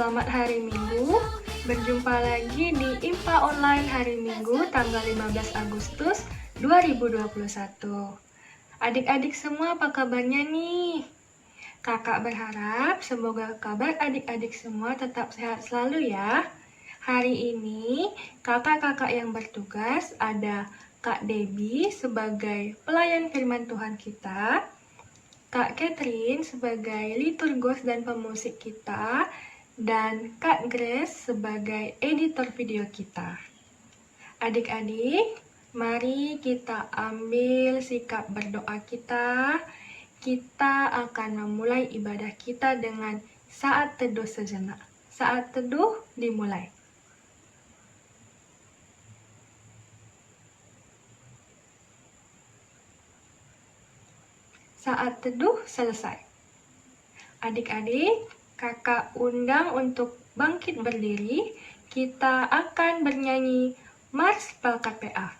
selamat hari Minggu. Berjumpa lagi di IMPA Online hari Minggu tanggal 15 Agustus 2021. Adik-adik semua apa kabarnya nih? Kakak berharap semoga kabar adik-adik semua tetap sehat selalu ya. Hari ini kakak-kakak yang bertugas ada Kak Debbie sebagai pelayan firman Tuhan kita, Kak Catherine sebagai liturgos dan pemusik kita, dan Kak Grace sebagai editor video kita. Adik-adik, mari kita ambil sikap berdoa kita. Kita akan memulai ibadah kita dengan saat teduh sejenak. Saat teduh dimulai. Saat teduh selesai. Adik-adik, kakak undang untuk bangkit berdiri. Kita akan bernyanyi Mars Pel KPA.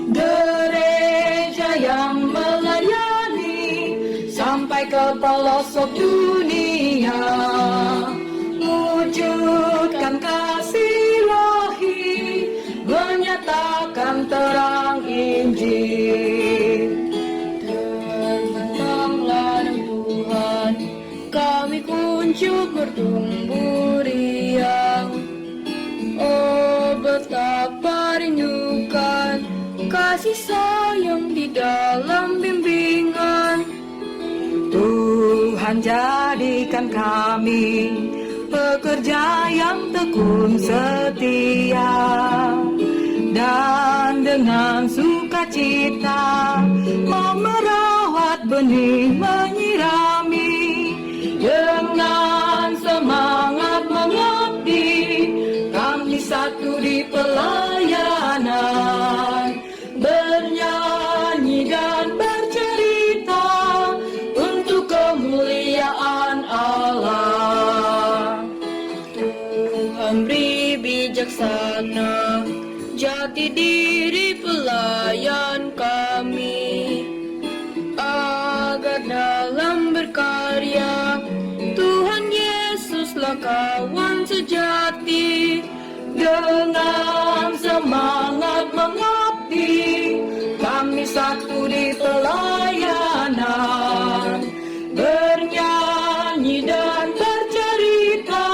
Gereja yang melayani sampai ke pelosok dunia, wujudkan kasih ilahi, menyatakan terang Injil. Tentanglah Tuhan, kami kunjung bertumbuh riang. Oh, betapa rindukan kasih sayang di dalam bimbingan. Tuhan jadikan kami pekerja yang tekun setia, dan dengan sukacita mau merawat benih, menyirami, dengan semangat mengabdi, kami satu di pelayanan, bernyanyi dan bercerita untuk kemuliaan Allah. Tuhan beri bijaksana jati diri pelayan kami, agar dalam berkarya Tuhan Yesuslah kawan sejati. Dengan semangat mengabdi, kami satu di pelayanan, bernyanyi dan bercerita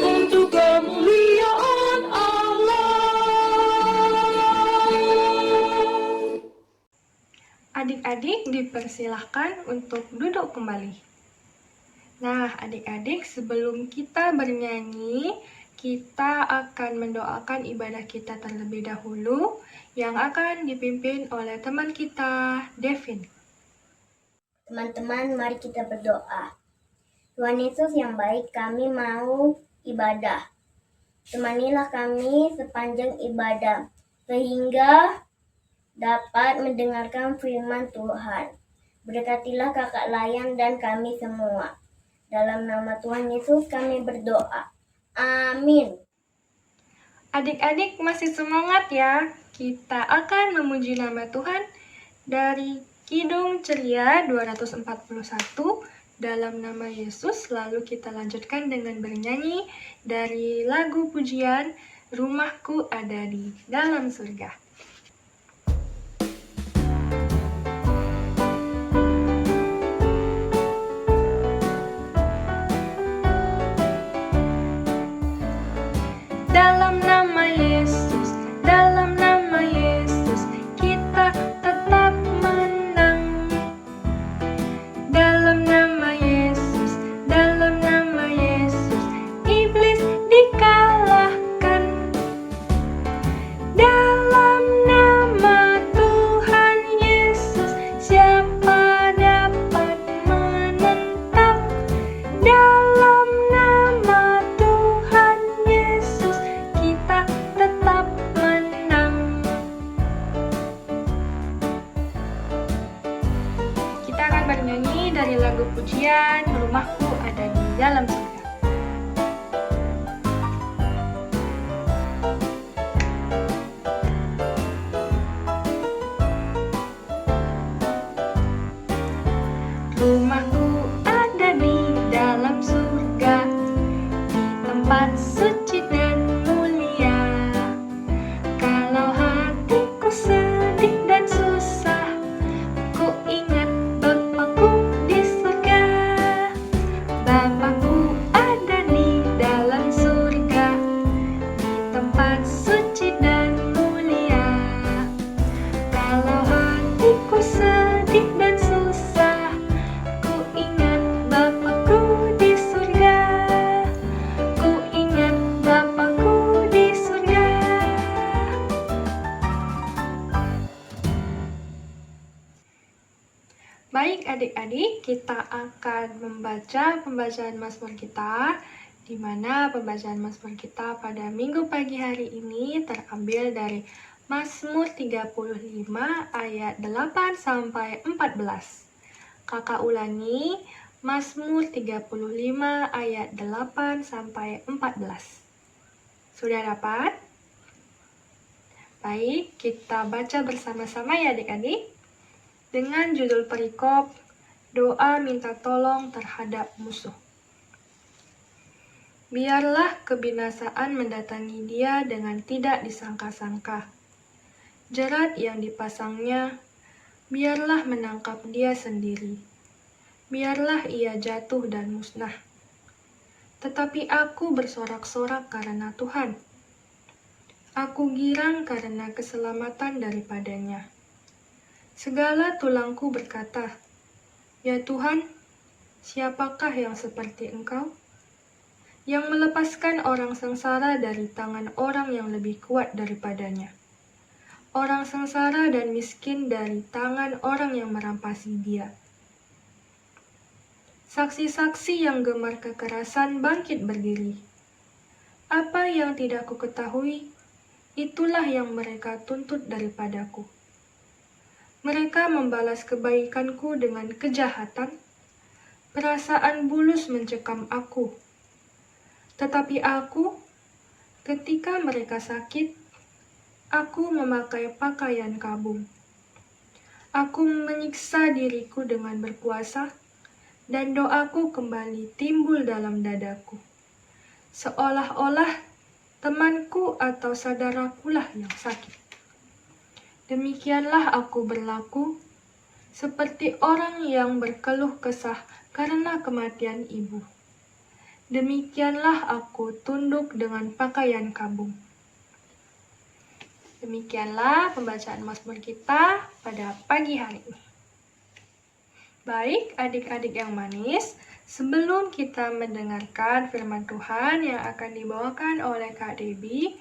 untuk kemuliaan Allah. Adik-adik dipersilahkan untuk duduk kembali. Nah, adik-adik, sebelum kita bernyanyi, kita akan mendoakan ibadah kita terlebih dahulu yang akan dipimpin oleh teman kita, Devin. Teman-teman, mari kita berdoa. Tuhan Yesus yang baik, kami mau ibadah. Temanilah kami sepanjang ibadah, sehingga dapat mendengarkan firman Tuhan. Berkatilah kakak Layan dan kami semua. Dalam nama Tuhan Yesus kami berdoa. Amin. Adik-adik masih semangat ya? Kita akan memuji nama Tuhan dari Kidung Ceria 241 dalam nama Yesus. Lalu kita lanjutkan dengan bernyanyi dari lagu pujian Rumahku Ada di Dalam Surga. Dalam nama Yesus, dalam nama Yesus, kita tetap menang. Dalam nama Yesus, dalam nama Yesus, iblis dikalahkan. Dalam nama Tuhan Yesus, siapa dapat menentang? Dalam nama Tuhan Yesus, kita tetap menang. Kita akan bernyanyi dari lagu pujian Rumahku Ada di Dalam Surga. Rumahku ada di dalam surga, di tempat suci dan mulia. Kalau hatiku sedih dan susah, ku ingat Bapakku di surga. Bapakku ada di dalam surga, di tempat suci dan mulia. Kalau hatiku sedih dan susah, ku ingat Bapakku di surga. Ku ingat Bapakku di surga. Baik adik-adik, kita akan membaca pembacaan Mazmur kita, di mana pembacaan Mazmur kita pada minggu pagi hari ini terambil dari Mazmur 35 ayat 8 sampai 14. Kakak ulangi, Mazmur 35 ayat 8 sampai 14. Sudah dapat? Baik, kita baca bersama-sama ya adik-adik. Dengan judul perikop, doa minta tolong terhadap musuh. Biarlah kebinasaan mendatangi dia dengan tidak disangka-sangka. Jerat yang dipasangnya, biarlah menangkap dia sendiri. Biarlah ia jatuh dan musnah. Tetapi aku bersorak-sorak karena Tuhan. Aku girang karena keselamatan daripadanya. Segala tulangku berkata, "Ya Tuhan, siapakah yang seperti Engkau? Yang melepaskan orang sengsara dari tangan orang yang lebih kuat daripadanya. Orang sengsara dan miskin dari tangan orang yang merampasi dia." Saksi-saksi yang gemar kekerasan bangkit berdiri. Apa yang tidak ku ketahui, itulah yang mereka tuntut daripadaku. Mereka membalas kebaikanku dengan kejahatan. Perasaan bulus mencekam aku. Tetapi aku, ketika mereka sakit, aku memakai pakaian kabung. Aku menyiksa diriku dengan berpuasa, dan doaku kembali timbul dalam dadaku. Seolah-olah temanku atau saudarakulah yang sakit. Demikianlah aku berlaku, seperti orang yang berkeluh kesah karena kematian ibu. Demikianlah aku tunduk dengan pakaian kabung. Demikianlah pembacaan Mazmur kita pada pagi hari ini. Baik, adik-adik yang manis, sebelum kita mendengarkan firman Tuhan yang akan dibawakan oleh Kak Debbie,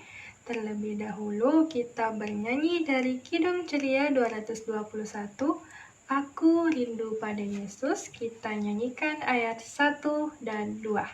terlebih dahulu kita bernyanyi dari Kidung Ceria 221, Aku Rindu Pada Yesus. Kita nyanyikan ayat 1 dan 2.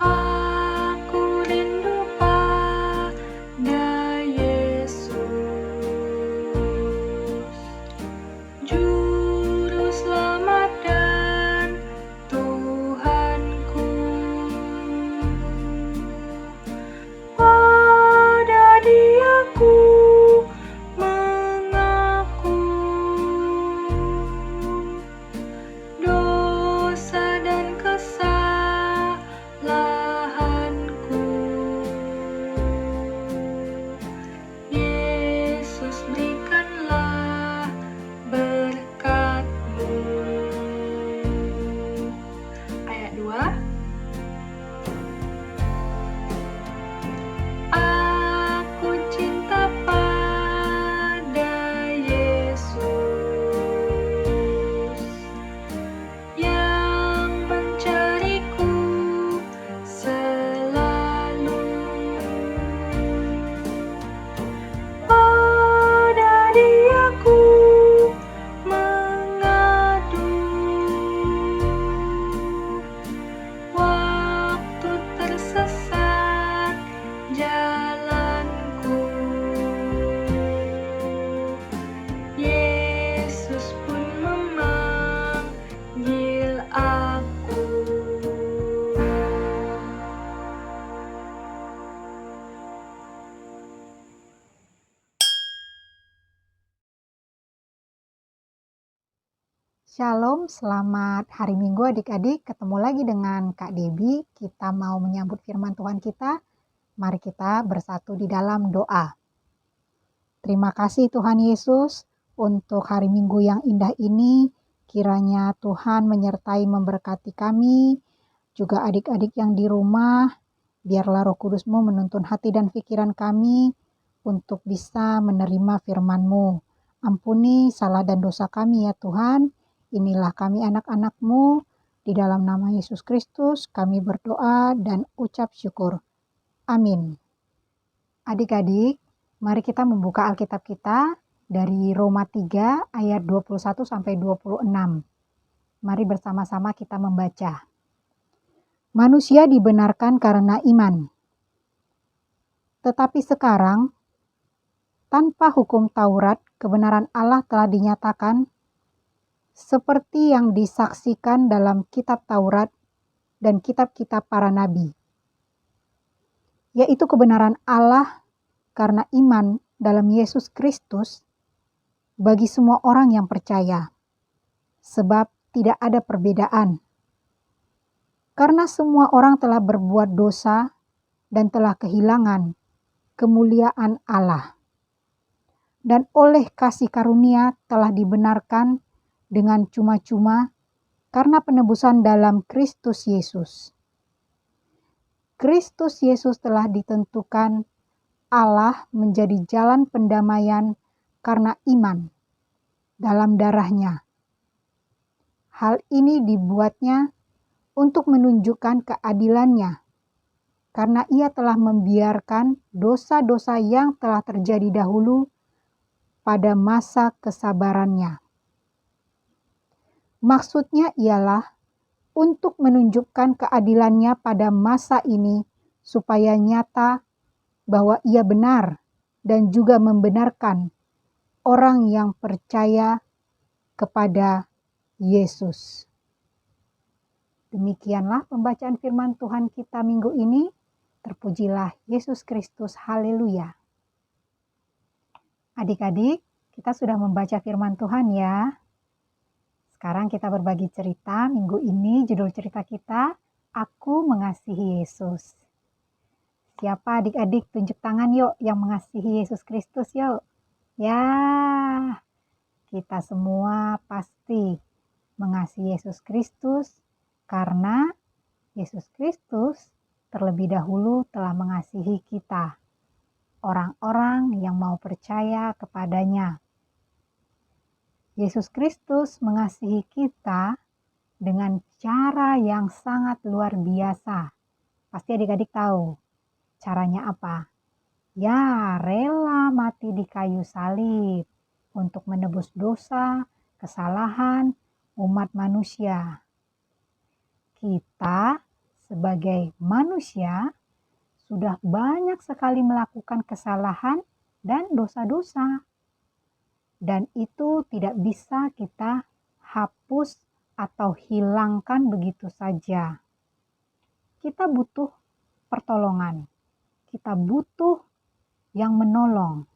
Aku rindu pada Yesus. Shalom, selamat hari Minggu adik-adik. Ketemu lagi dengan Kak Debbie. Kita mau menyambut firman Tuhan kita. Mari kita bersatu di dalam doa. Terima kasih Tuhan Yesus untuk hari Minggu yang indah ini. Kiranya Tuhan menyertai memberkati kami, juga adik-adik yang di rumah. Biarlah Roh Kudus-Mu menuntun hati dan pikiran kami untuk bisa menerima firman-Mu. Ampuni salah dan dosa kami ya Tuhan. Inilah kami anak-anak-Mu, di dalam nama Yesus Kristus kami berdoa dan ucap syukur. Amin. Adik-adik, mari kita membuka Alkitab kita dari Roma 3 ayat 21 sampai 26. Mari bersama-sama kita membaca. Manusia dibenarkan karena iman. Tetapi sekarang, tanpa hukum Taurat, kebenaran Allah telah dinyatakan seperti yang disaksikan dalam kitab Taurat dan kitab-kitab para nabi, yaitu kebenaran Allah karena iman dalam Yesus Kristus bagi semua orang yang percaya, sebab tidak ada perbedaan. Karena semua orang telah berbuat dosa dan telah kehilangan kemuliaan Allah, dan oleh kasih karunia telah dibenarkan dengan cuma-cuma karena penebusan dalam Kristus Yesus. Kristus Yesus telah ditentukan Allah menjadi jalan pendamaian karena iman dalam darah-Nya. Hal ini dibuatnya untuk menunjukkan keadilan-Nya, karena Ia telah membiarkan dosa-dosa yang telah terjadi dahulu pada masa kesabaran-Nya. Maksudnya ialah untuk menunjukkan keadilan-Nya pada masa ini supaya nyata bahwa Ia benar dan juga membenarkan orang yang percaya kepada Yesus. Demikianlah pembacaan firman Tuhan kita minggu ini. Terpujilah Yesus Kristus. Haleluya. Adik-adik, kita sudah membaca firman Tuhan ya. Sekarang kita berbagi cerita. Minggu ini judul cerita kita, Aku Mengasihi Yesus. Siapa adik-adik tunjuk tangan yuk yang mengasihi Yesus Kristus yuk. Ya, kita semua pasti mengasihi Yesus Kristus karena Yesus Kristus terlebih dahulu telah mengasihi kita, orang-orang yang mau percaya kepadanya. Yesus Kristus mengasihi kita dengan cara yang sangat luar biasa. Pasti adik-adik tahu caranya apa? Ya, rela mati di kayu salib untuk menebus dosa, kesalahan umat manusia. Kita sebagai manusia sudah banyak sekali melakukan kesalahan dan dosa-dosa. Dan itu tidak bisa kita hapus atau hilangkan begitu saja. Kita butuh pertolongan. Kita butuh yang menolong.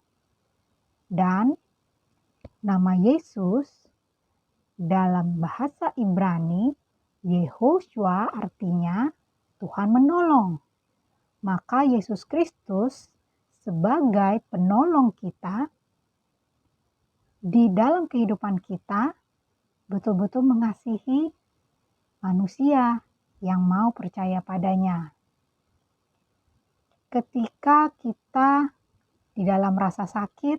Dan nama Yesus dalam bahasa Ibrani, Yehoshua artinya Tuhan menolong. Maka Yesus Kristus sebagai penolong kita di dalam kehidupan kita betul-betul mengasihi manusia yang mau percaya padanya. Ketika kita di dalam rasa sakit,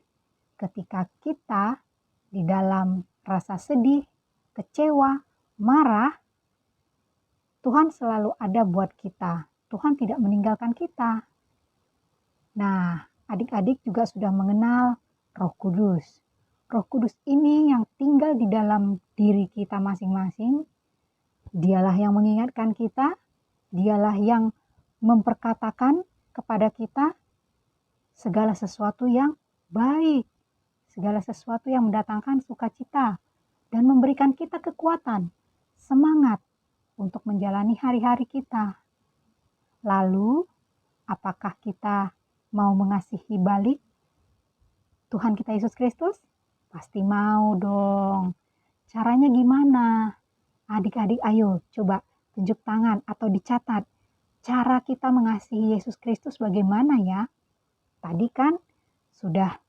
ketika kita di dalam rasa sedih, kecewa, marah, Tuhan selalu ada buat kita. Tuhan tidak meninggalkan kita. Nah, adik-adik juga sudah mengenal Roh Kudus. Roh Kudus ini yang tinggal di dalam diri kita masing-masing. Dialah yang mengingatkan kita, dialah yang memperkatakan kepada kita segala sesuatu yang baik, segala sesuatu yang mendatangkan sukacita, dan memberikan kita kekuatan, semangat untuk menjalani hari-hari kita. Lalu, apakah kita mau mengasihi balik Tuhan kita Yesus Kristus? Pasti mau dong. Caranya gimana? Adik-adik ayo coba tunjuk tangan atau dicatat. Cara kita mengasihi Yesus Kristus bagaimana ya? Tadi kan sudah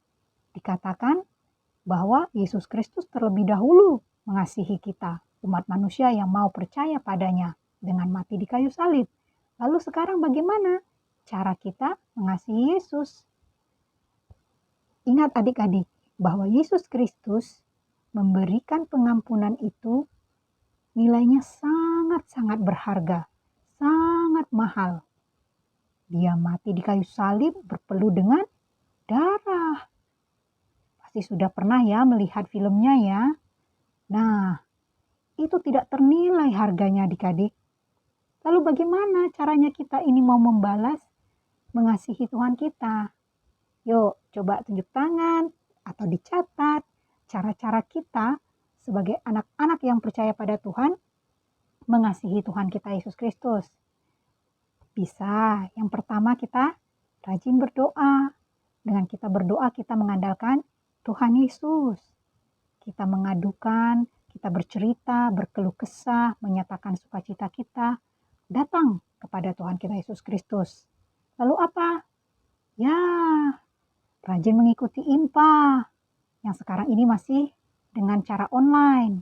dikatakan bahwa Yesus Kristus terlebih dahulu mengasihi kita, umat manusia yang mau percaya padanya dengan mati di kayu salib. Lalu sekarang bagaimana cara kita mengasihi Yesus? Ingat adik-adik bahwa Yesus Kristus memberikan pengampunan itu nilainya sangat-sangat berharga, sangat mahal. Dia mati di kayu salib berpeluh dengan darah. Pasti sudah pernah ya melihat filmnya ya. Nah, itu tidak ternilai harganya adik-adik. Lalu bagaimana caranya kita ini mau membalas mengasihi Tuhan kita? Yuk, coba tunjuk tangan atau dicatat cara-cara kita sebagai anak-anak yang percaya pada Tuhan mengasihi Tuhan kita Yesus Kristus. Bisa, yang pertama kita rajin berdoa. Dengan kita berdoa kita mengandalkan Tuhan Yesus. Kita mengadukan, kita bercerita, berkeluh kesah, menyatakan sukacita kita, datang kepada Tuhan kita Yesus Kristus. Lalu apa? Ya, rajin mengikuti IMPA yang sekarang ini masih dengan cara online.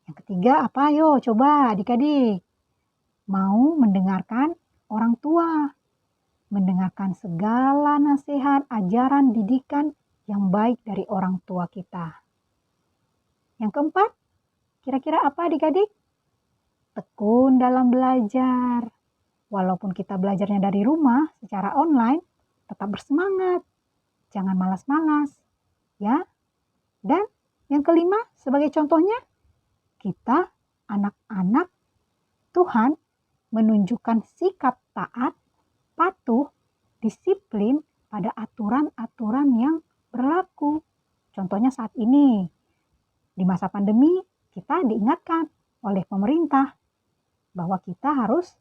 Yang ketiga apa? Yo, coba adik-adik. Mau mendengarkan orang tua. Mendengarkan segala nasihat, ajaran, didikan yang baik dari orang tua kita. Yang keempat, kira-kira apa adik-adik? Tekun dalam belajar. Walaupun kita belajarnya dari rumah secara online, tetap bersemangat. Jangan malas-malas. Ya. Dan yang kelima, sebagai contohnya, kita anak-anak Tuhan menunjukkan sikap taat, patuh, disiplin pada aturan-aturan yang berlaku. Contohnya saat ini, di masa pandemi, kita diingatkan oleh pemerintah bahwa kita harus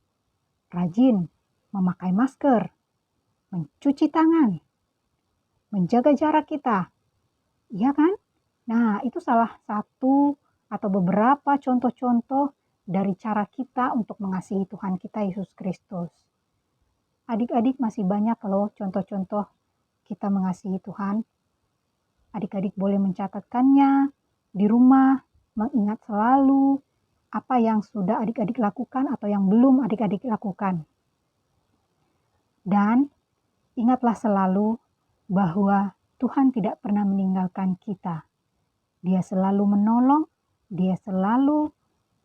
rajin memakai masker, mencuci tangan, menjaga jarak kita. Iya kan? Nah, itu salah satu atau beberapa contoh-contoh dari cara kita untuk mengasihi Tuhan kita Yesus Kristus. Adik-adik masih banyak loh contoh-contoh kita mengasihi Tuhan. Adik-adik boleh mencatatkannya di rumah, mengingat selalu apa yang sudah adik-adik lakukan atau yang belum adik-adik lakukan. Dan ingatlah selalu bahwa Tuhan tidak pernah meninggalkan kita. Dia selalu menolong, dia selalu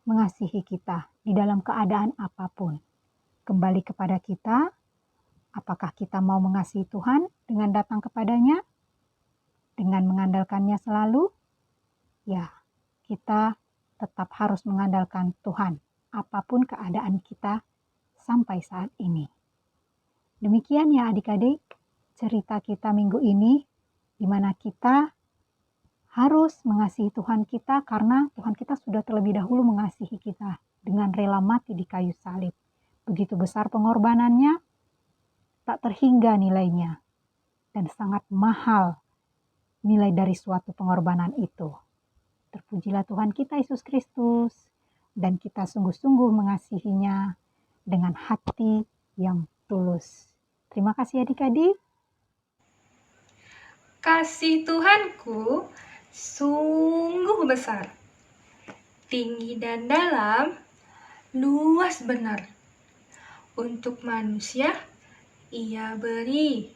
mengasihi kita di dalam keadaan apapun. Kembali kepada kita, apakah kita mau mengasihi Tuhan dengan datang kepadanya, dengan mengandalkannya selalu? Ya, kita tetap harus mengandalkan Tuhan, apapun keadaan kita sampai saat ini. Demikian ya adik-adik, cerita kita minggu ini, di mana kita harus mengasihi Tuhan kita karena Tuhan kita sudah terlebih dahulu mengasihi kita dengan rela mati di kayu salib. Begitu besar pengorbanannya, tak terhingga nilainya, dan sangat mahal nilai dari suatu pengorbanan itu. Terpujilah Tuhan kita Yesus Kristus, dan kita sungguh-sungguh mengasihinya dengan hati yang tulus. Terima kasih adik-adik. Kasih Tuhanku sungguh besar, tinggi dan dalam, luas benar. Untuk manusia, Ia beri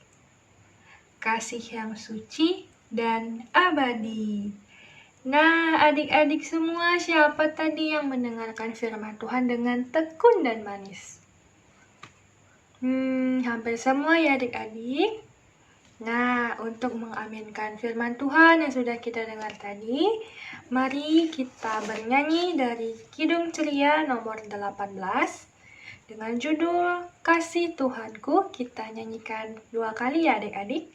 kasih yang suci dan abadi. Nah, adik-adik semua, siapa tadi yang mendengarkan firman Tuhan dengan tekun dan manis? Hampir semua ya adik-adik. Nah, untuk mengaminkan firman Tuhan yang sudah kita dengar tadi, mari kita bernyanyi dari Kidung Ceria nomor 18 dengan judul Kasih Tuhanku. Kita nyanyikan 2 kali ya adik-adik.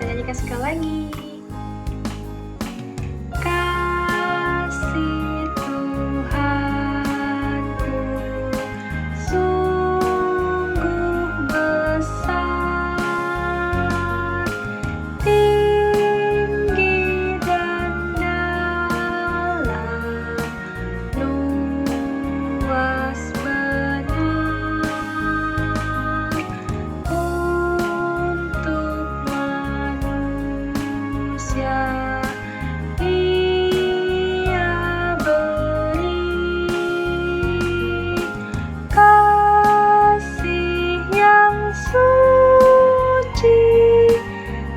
Kita nyanyikan sekali lagi. Kasih Tuhanku sungguh besar, tinggi dan dalam, luas benar untuk manusia. Ia beri kasih yang suci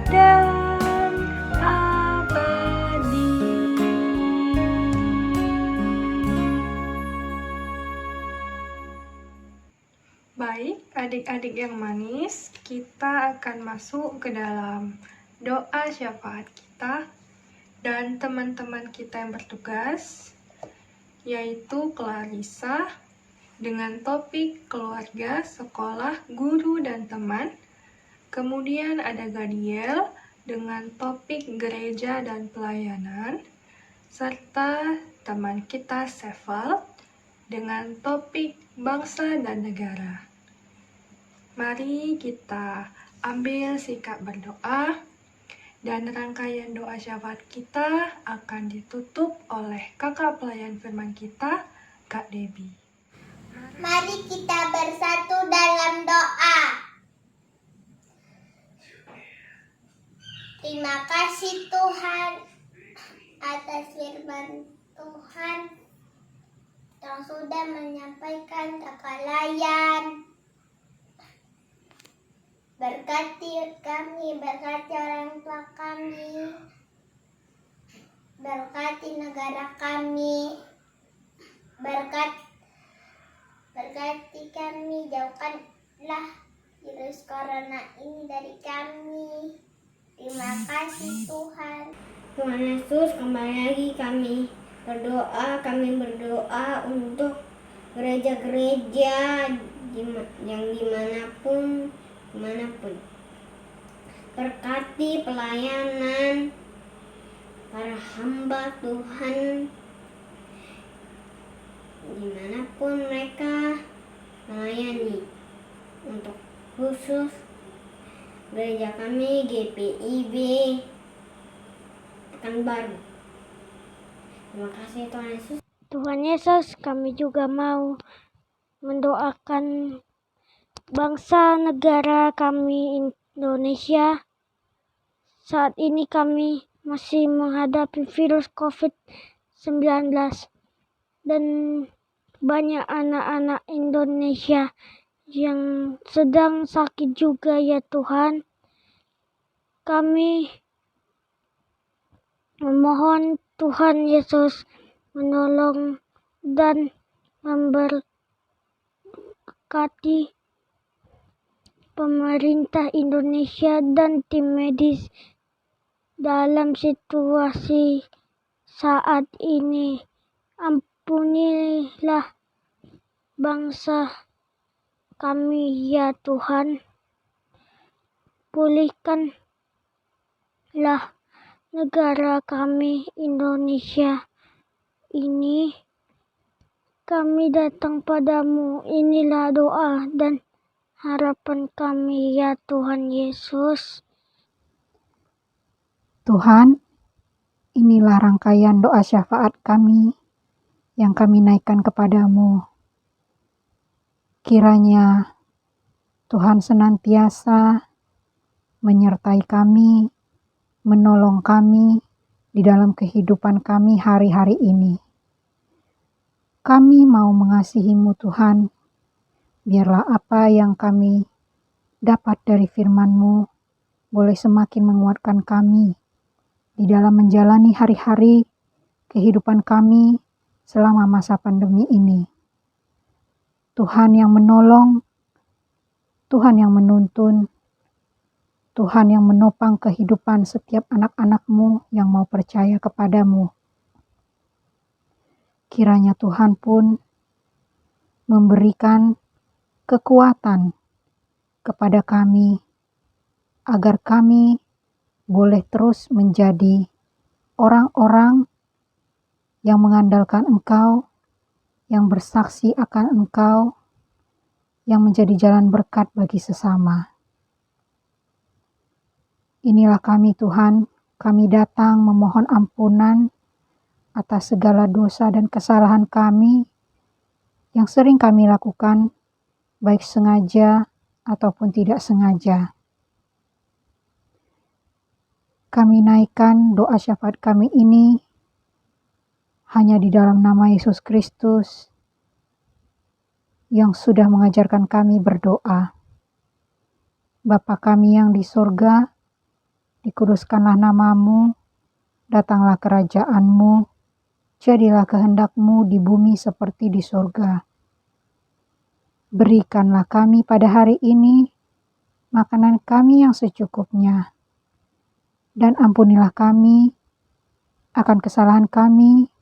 dan abadi. Baik, adik-adik yang manis, kita akan masuk ke dalam doa syafaat kita dan teman-teman kita yang bertugas, yaitu Clarissa dengan topik keluarga, sekolah, guru, dan teman. Kemudian ada Gadiel dengan topik gereja dan pelayanan, serta teman kita Seval dengan topik bangsa dan negara. Mari kita ambil sikap berdoa, dan rangkaian doa syafaat kita akan ditutup oleh kakak pelayan firman kita, Kak Debbie. Mari kita bersatu dalam doa. Terima kasih Tuhan atas firman Tuhan yang sudah menyampaikan kakak layan. Berkati kami, berkati orang tua kami, berkati negara kami, berkati kami, jauhkanlah virus corona ini dari kami. Terima kasih Tuhan. Tuhan Yesus, kembali lagi kami berdoa untuk gereja-gereja yang dimanapun. Berkati pelayanan para hamba Tuhan dimanapun mereka melayani, untuk khusus gereja kami GPIB Pekanbaru. Terima kasih Tuhan Yesus. Tuhan Yesus, kami juga mau mendoakan bangsa negara kami Indonesia. Saat ini kami masih menghadapi virus COVID-19 dan banyak anak-anak Indonesia yang sedang sakit juga ya Tuhan. Kami memohon Tuhan Yesus menolong dan memberkati pemerintah Indonesia dan tim medis dalam situasi saat ini. Ampunilah bangsa kami ya Tuhan. Pulihkanlah negara kami Indonesia ini. Kami datang padamu, inilah doa dan harapan kami ya Tuhan Yesus. Tuhan, inilah rangkaian doa syafaat kami yang kami naikkan kepadamu. Kiranya Tuhan senantiasa menyertai kami, menolong kami di dalam kehidupan kami hari-hari ini. Kami mau mengasihi-Mu Tuhan. Biarlah apa yang kami dapat dari firman-Mu boleh semakin menguatkan kami di dalam menjalani hari-hari kehidupan kami selama masa pandemi ini. Tuhan yang menolong, Tuhan yang menuntun, Tuhan yang menopang kehidupan setiap anak-anak-Mu yang mau percaya kepadamu. Kiranya Tuhan pun memberikan kekuatan kepada kami, agar kami boleh terus menjadi orang-orang yang mengandalkan Engkau, yang bersaksi akan Engkau, yang menjadi jalan berkat bagi sesama. Inilah kami Tuhan, kami datang memohon ampunan atas segala dosa dan kesalahan kami yang sering kami lakukan, baik sengaja ataupun tidak sengaja. Kami naikkan doa syafaat kami ini hanya di dalam nama Yesus Kristus yang sudah mengajarkan kami berdoa. Bapa kami yang di sorga, dikuduskanlah namamu, datanglah kerajaanmu, jadilah kehendakmu di bumi seperti di sorga. Berikanlah kami pada hari ini makanan kami yang secukupnya, dan ampunilah kami akan kesalahan kami,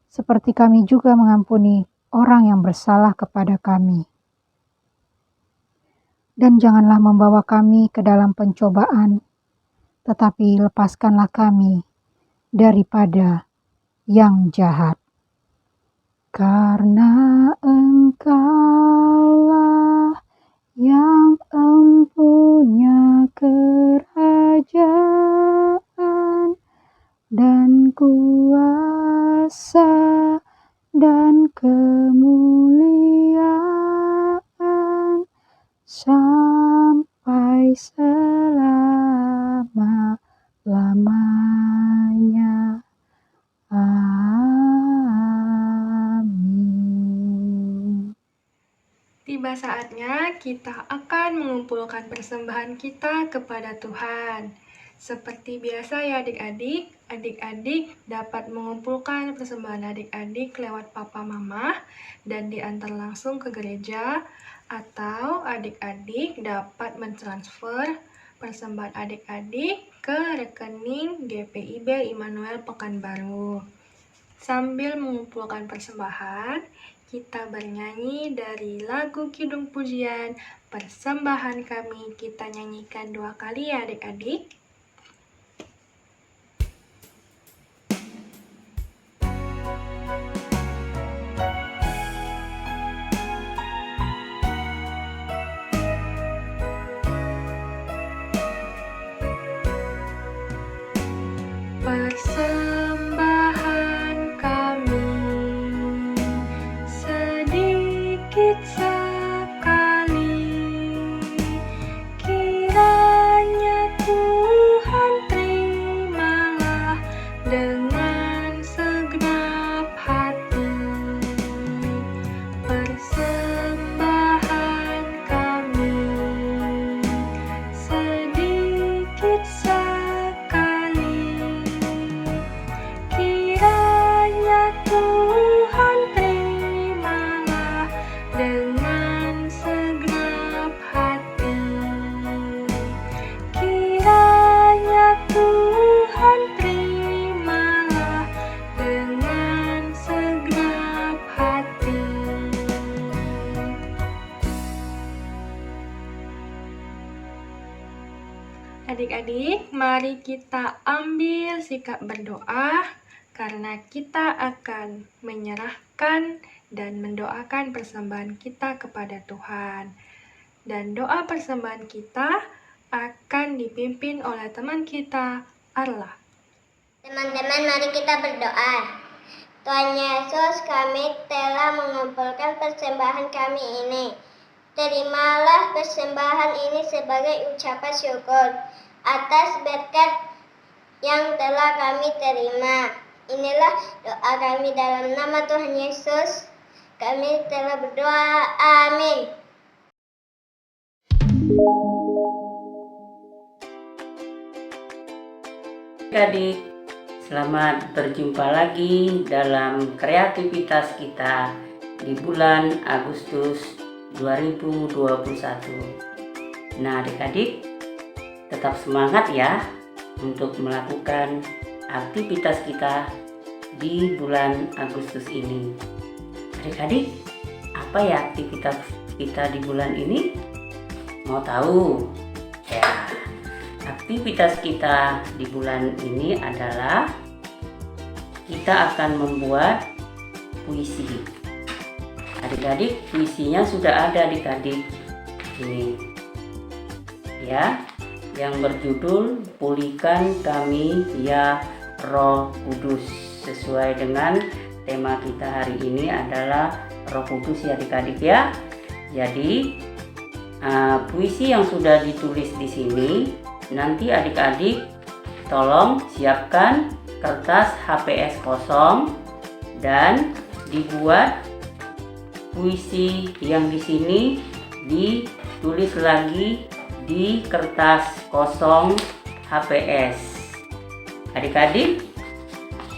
seperti kami juga mengampuni orang yang bersalah kepada kami. Dan janganlah membawa kami ke dalam pencobaan, tetapi lepaskanlah kami daripada yang jahat. Karena Engkaulah yang empunya kerajaan dan kuasa dan kemuliaan sampai selama-lamanya. Amin. Tiba saatnya kita akan mengumpulkan persembahan kita kepada Tuhan. Seperti biasa ya adik-adik, adik-adik dapat mengumpulkan persembahan adik-adik lewat papa mama dan diantar langsung ke gereja, atau adik-adik dapat mentransfer persembahan adik-adik ke rekening GPIB Immanuel Pekanbaru. Sambil mengumpulkan persembahan, kita bernyanyi dari lagu Kidung Pujian, Persembahan Kami. Kita nyanyikan 2 kali ya adik-adik. Persembahan kami sedikit sekali, kiranya Tuhan terimalah dengan segenap hati. Persembahan kami sedikit sekali, kiranya Tuhan terimalah dengan segenap hati. Kiranya Tuhan terimalah dengan segenap hati. Adik-adik, mari kita ambil sikap berdoa karena kita akan menyerahkan dan mendoakan persembahan kita kepada Tuhan. Dan doa persembahan kita akan dipimpin oleh teman kita, Arla. Teman-teman, mari kita berdoa. Tuhan Yesus, kami telah mengumpulkan persembahan kami ini. Terimalah persembahan ini sebagai ucapan syukur atas berkat yang telah kami terima. Inilah doa kami dalam nama Tuhan Yesus. Kami telah berdoa. Amin. Adik-adik, selamat berjumpa lagi dalam kreativitas kita di bulan Agustus 2021. Nah adik-adik, tetap semangat ya untuk melakukan aktivitas kita di bulan Agustus ini. Adik-adik, apa ya aktivitas kita di bulan ini? Mau tahu? Ya, aktivitas kita di bulan ini adalah kita akan membuat puisi. Adik-adik, puisinya sudah ada adik-adik ini ya, yang berjudul Pulihkan Kami Ya Roh Kudus. Sesuai dengan tema kita hari ini adalah Roh Kudus ya adik-adik ya. Jadi puisi yang sudah ditulis di sini, nanti adik-adik tolong siapkan kertas HPS kosong dan dibuat puisi yang di sini ditulis lagi di kertas kosong HPS. Adik-adik,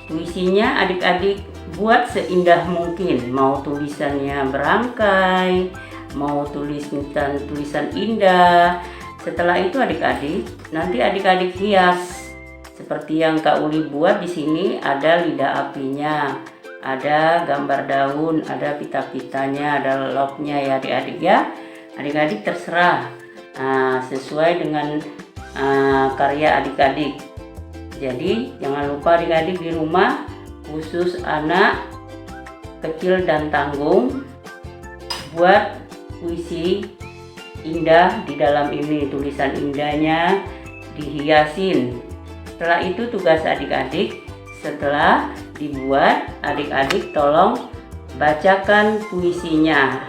puisinya adik-adik buat seindah mungkin, mau tulisannya berangkai, mau tulisan indah. Setelah itu adik-adik, nanti adik-adik hias seperti yang Kak Uli buat di sini. Ada lidah apinya, ada gambar daun, ada pita-pitanya, ada love-nya ya adik-adik ya. Adik-adik terserah sesuai dengan karya adik-adik. Jadi jangan lupa adik-adik di rumah, khusus anak kecil dan tanggung, buat puisi indah di dalam ini, tulisan indahnya dihiasin. Setelah itu tugas adik-adik, setelah dibuat, adik-adik tolong bacakan puisinya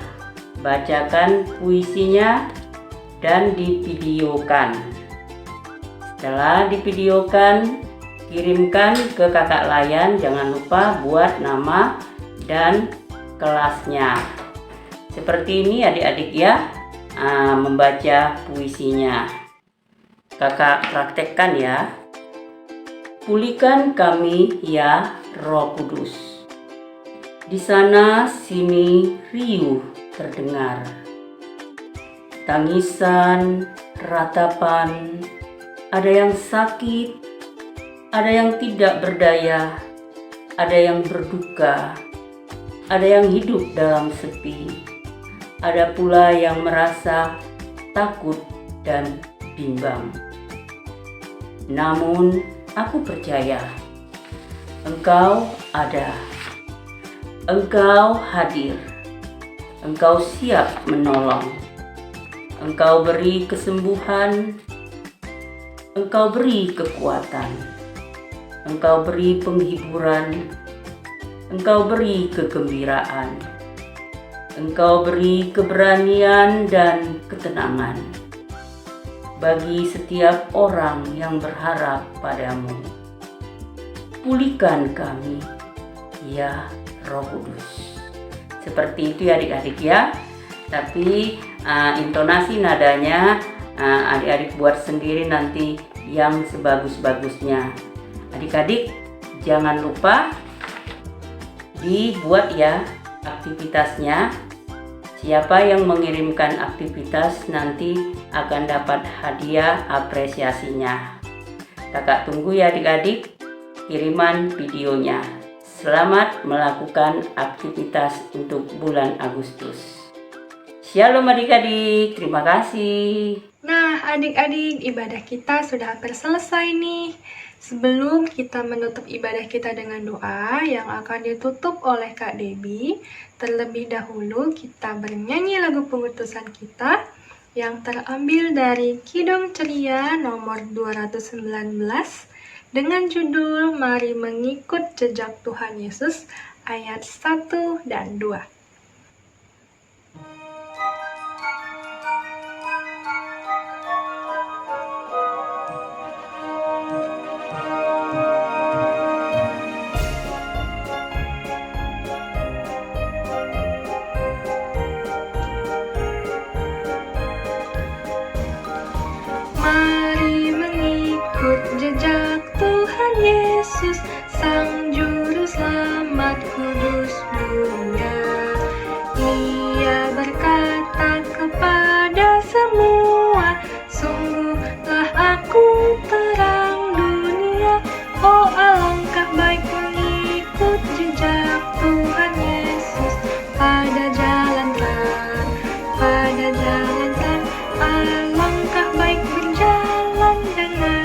dan divideokan. Setelah divideokan, kirimkan ke kakak Layan. Jangan lupa buat nama dan kelasnya. Seperti ini adik-adik ya, membaca puisinya. Kakak praktekkan ya. Pulihkan kami ya Roh Kudus. Di sana sini riuh terdengar. Tangisan, ratapan, ada yang sakit, ada yang tidak berdaya, ada yang berduka, ada yang hidup dalam sepi, ada pula yang merasa takut dan bimbang. Namun aku percaya Engkau ada, Engkau hadir, Engkau siap menolong, Engkau beri kesembuhan, Engkau beri kekuatan, Engkau beri penghiburan, Engkau beri kegembiraan, Engkau beri keberanian dan ketenangan bagi setiap orang yang berharap padamu. Pulihkan kami ya Roh Kudus. Seperti itu ya adik-adik ya. Tapi intonasi nadanya adik-adik buat sendiri nanti yang sebagus-bagusnya. Adik-adik jangan lupa dibuat ya aktivitasnya. Siapa yang mengirimkan aktivitas nanti akan dapat hadiah apresiasinya. Kakak tunggu ya adik-adik kiriman videonya. Selamat melakukan aktivitas untuk bulan Agustus. Shalom adik-adik, terima kasih. Nah, adik-adik, ibadah kita sudah hampir selesai nih. Sebelum kita menutup ibadah kita dengan doa yang akan ditutup oleh Kak Debbie, terlebih dahulu kita bernyanyi lagu pengutusan kita yang terambil dari Kidung Ceria nomor 219 dengan judul Mari Mengikut Jejak Tuhan Yesus ayat 1 dan 2. Mari mengikut jejak Tuhan Yesus, Sang Juru Selamat kudus mulia. Ia berkata kepada semua, sungguhlah aku terang dunia. Oh alangkah baik mengikut jejak Tuhan Yesus pada jalan terang, alangkah baik berjalan dengan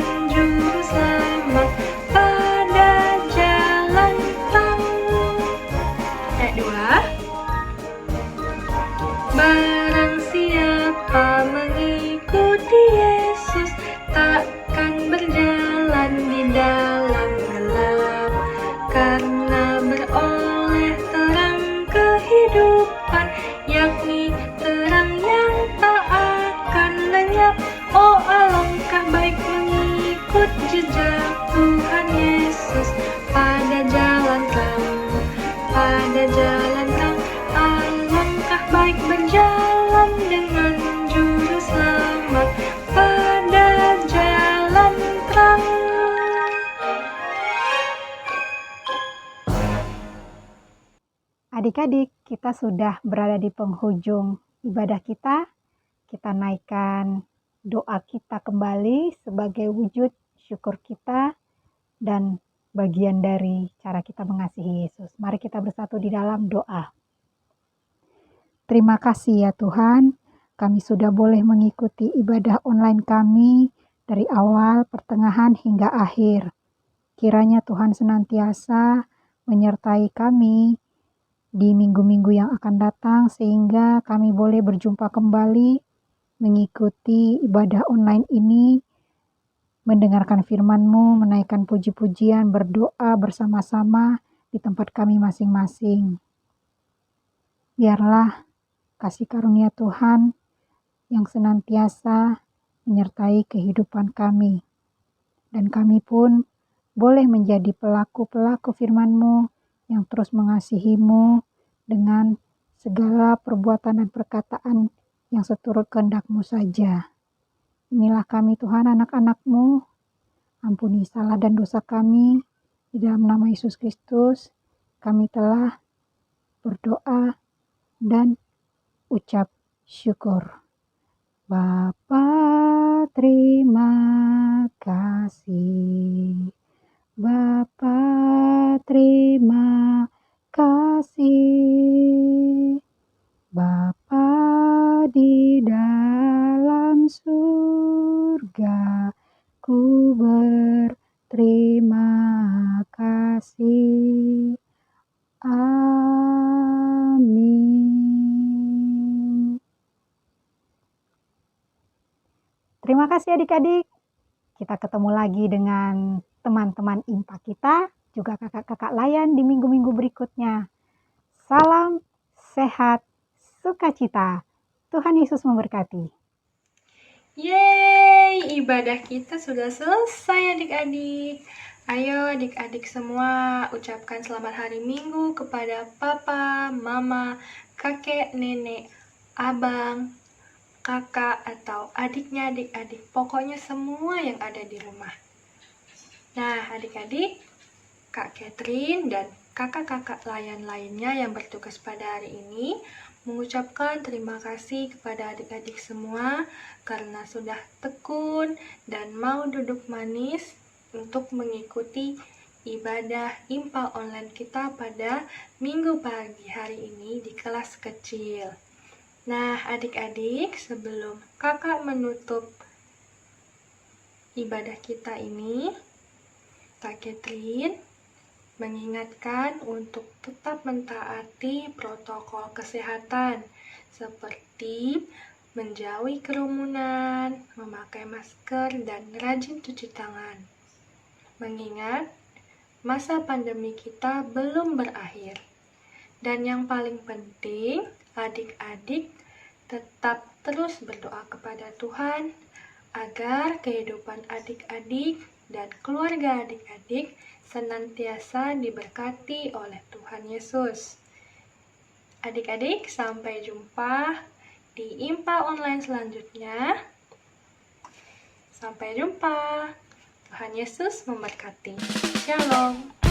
Adik-adik, kita sudah berada di penghujung ibadah kita. Kita naikkan doa kita kembali sebagai wujud syukur kita dan bagian dari cara kita mengasihi Yesus. Mari kita bersatu di dalam doa. Terima kasih ya Tuhan, kami sudah boleh mengikuti ibadah online kami dari awal, pertengahan, hingga akhir. Kiranya Tuhan senantiasa menyertai kami di minggu-minggu yang akan datang sehingga kami boleh berjumpa kembali mengikuti ibadah online ini, mendengarkan firman-Mu, menaikkan puji-pujian, berdoa bersama-sama di tempat kami masing-masing. Biarlah kasih karunia Tuhan yang senantiasa menyertai kehidupan kami. Dan kami pun boleh menjadi pelaku-pelaku firman-Mu yang terus mengasihi-Mu dengan segala perbuatan dan perkataan yang seturut kehendak-Mu saja. Inilah kami Tuhan, anak-anak-Mu. Ampuni salah dan dosa kami. Di dalam nama Yesus Kristus, kami telah berdoa dan ucap syukur. Bapa, terima kasih. Bapa, terima kasih. Bapa di dalam surga, ku berterima kasih. Amin. Terima kasih adik-adik. Kita ketemu lagi dengan teman-teman IMPA kita, juga kakak-kakak layan di minggu-minggu berikutnya. Salam sehat, sukacita. Tuhan Yesus memberkati. Yeay, ibadah kita sudah selesai adik-adik. Ayo adik-adik semua ucapkan selamat hari Minggu kepada papa, mama, kakek, nenek, abang, kakak, atau adiknya adik-adik. Pokoknya semua yang ada di rumah. Nah adik-adik, Kak Catherine dan kakak-kakak layan lainnya yang bertugas pada hari ini mengucapkan terima kasih kepada adik-adik semua karena sudah tekun dan mau duduk manis untuk mengikuti ibadah IMPA online kita pada minggu pagi hari ini di kelas kecil. Nah adik-adik, sebelum kakak menutup ibadah kita ini, Kak Catherine mengingatkan untuk tetap mentaati protokol kesehatan seperti menjauhi kerumunan, memakai masker, dan rajin cuci tangan. Mengingat masa pandemi kita belum berakhir. Dan yang paling penting, adik-adik tetap terus berdoa kepada Tuhan agar kehidupan adik-adik dan keluarga adik-adik senantiasa diberkati oleh Tuhan Yesus. Adik-adik, sampai jumpa di IMPA online selanjutnya. Sampai jumpa. Tuhan Yesus memberkati. Shalom.